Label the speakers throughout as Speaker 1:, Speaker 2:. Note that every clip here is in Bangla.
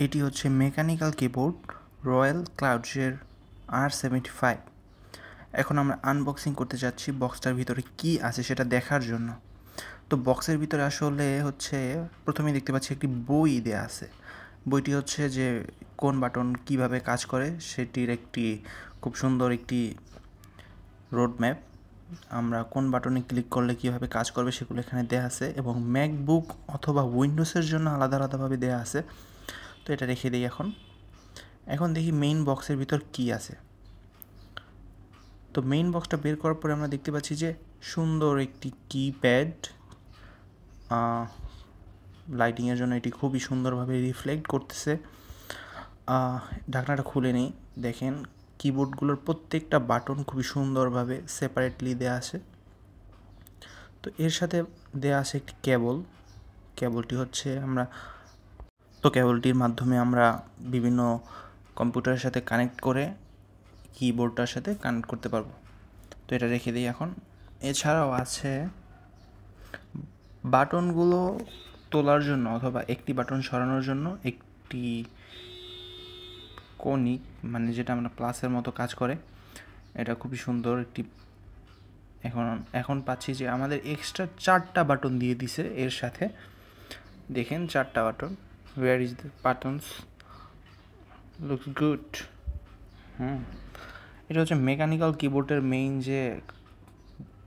Speaker 1: এটি হচ্ছে মেকানিক্যাল কিবোর্ড রয়্যাল ক্লাউডসের R75। এখন আমরা আনবক্সিং করতে যাচ্ছি বক্সটার ভিতরে কি আছে সেটা দেখার জন্য। তো বক্সের ভিতরে আসলে হচ্ছে প্রথমেই দেখতে পাচ্ছি একটি বই দেয়া আছে। বইটি হচ্ছে যে কোন বাটন কিভাবে কাজ করে সেটির একটি খুব সুন্দর একটি রোডম্যাপ। আমরা কোন বাটনে ক্লিক করলে কীভাবে কাজ করবে সেগুলো এখানে দেয়া আছে, এবং ম্যাকবুক অথবা উইন্ডোজের জন্য আলাদা আলাদাভাবে দেয়া আছে। তো এটা রেখে দিই। এখন দেখি মেইন বক্সের ভিতর কি আছে। তো মেইন বক্সটা বের করার পরে আমরা দেখতে পাচ্ছি যে সুন্দর একটি কিপ্যাড। লাইটিংয়ের জন্য এটি খুবই সুন্দরভাবে রিফ্লেক্ট করতেছে। ঢাকনাটা খুলে নিই। দেখেন কিবোর্ডগুলোর প্রত্যেকটা বাটন খুবই সুন্দরভাবে সেপারেটলি দেওয়া আছে। তো এর সাথে দেওয়া আছে একটি কেবলটি হচ্ছে কেবলটির মাধ্যমে আমরা বিভিন্ন কম্পিউটারের সাথে কানেক্ট করে কিবোর্ডটার সাথে কানেক্ট করতে পারবো। তো এটা রেখে দিই এখন। এছাড়াও আছে বাটনগুলো তোলার জন্য অথবা একটি বাটন সরানোর জন্য একটি কনিক, মানে যেটা আমরা প্লাসের মতো কাজ করে। এটা খুবই সুন্দর একটি। এখন পাচ্ছি যে আমাদের এক্সট্রা 4টা বাটন দিয়ে দিছে এর সাথে। দেখেন 4টা button. Where is the buttons, looks good. এটা হচ্ছে মেকানিক্যাল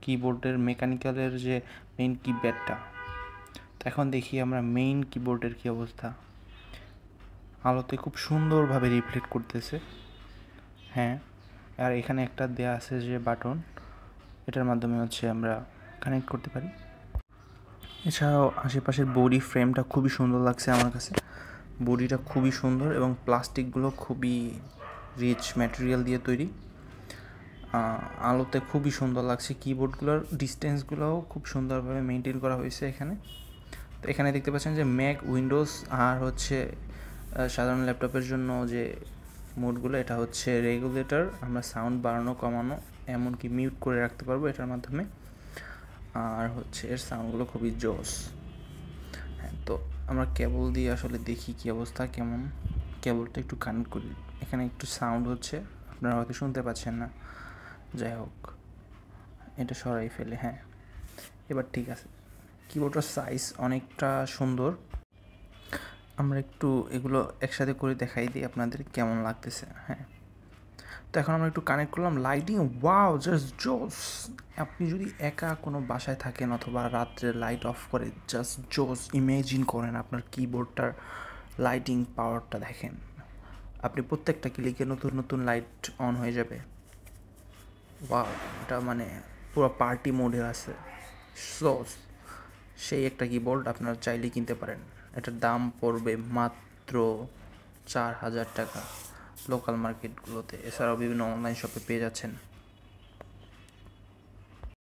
Speaker 1: কিবোর্ডের মেকানিক্যালের যে মেইন কিপ্যাডটা। তো এখন দেখি আমরা মেইন কিবোর্ডের কী অবস্থা। আলোতে খুব সুন্দরভাবে রিফ্লেক্ট করতেছে। আর এখানে একটা দেয়া আছে যে বাটন, এটার মাধ্যমে হচ্ছে আমরা কানেক্ট করতে পারি। এছাড়াও আশেপাশের বডি ফ্রেমটা খুবই সুন্দর লাগছে আমার কাছে। বডিটা খুবই সুন্দর এবং প্লাস্টিকগুলো খুবই রিচ ম্যাটেরিয়াল দিয়ে তৈরি। আলোতে খুবই সুন্দর লাগছে। কিবোর্ডগুলোর ডিস্টেন্সগুলোও খুব সুন্দরভাবে মেনটেন করা হয়েছে এখানে। তো এখানে দেখতে পাচ্ছেন যে ম্যাক, উইন্ডোজ আর হচ্ছে সাধারণ ল্যাপটপের জন্য যে মোডগুলো, এটা হচ্ছে রেগুলেটর। আমরা সাউন্ড বাড়ানো কমানো এমনকি মিউট করে রাখতে পারবো এটার মাধ্যমে। আর হচ্ছে এর সাউন্ডগুলো খুবই জোস। তো আমরা কেবল দিয়ে আসলে দেখি কি অবস্থা, কেমন। কেবলটা একটু কানেক্ট করি। এখানে একটু সাউন্ড হচ্ছে, আপনারা হয়তো শুনতে পাচ্ছেন না। যাই হোক, এটা সরাই ফেলে। এবার ঠিক আছে। কিবোর্ডটার সাইজ অনেকটা সুন্দর। আমরা একটু এগুলো একসাথে করে দেখাই দিই আপনাদের কেমন লাগতেছে। তো এখন আমরা একটু কানেক্ট করলাম। লাইটিং ওয়াও, জাস্ট জোস। আপনি যদি একা কোনো বাসায় থাকেন অথবা রাত্রে লাইট অফ করে জাস্ট জোস ইমেজিন করেন আপনার কিবোর্ডটার লাইটিং পাওয়ারটা দেখেন। আপনি প্রত্যেকটা ক্লিকে নতুন নতুন লাইট অন হয়ে যাবে। ওয়াও, এটা মানে পুরো পার্টি মোডে আছে। সেই একটা কিবোর্ড আপনারা চাইলে কিনতে পারেন। এটার দাম পড়বে মাত্র 4,000 টাকা লোকাল মার্কেটগুলোতে। এছাড়াও বিভিন্ন অনলাইন শপে পেয়ে যাচ্ছেন।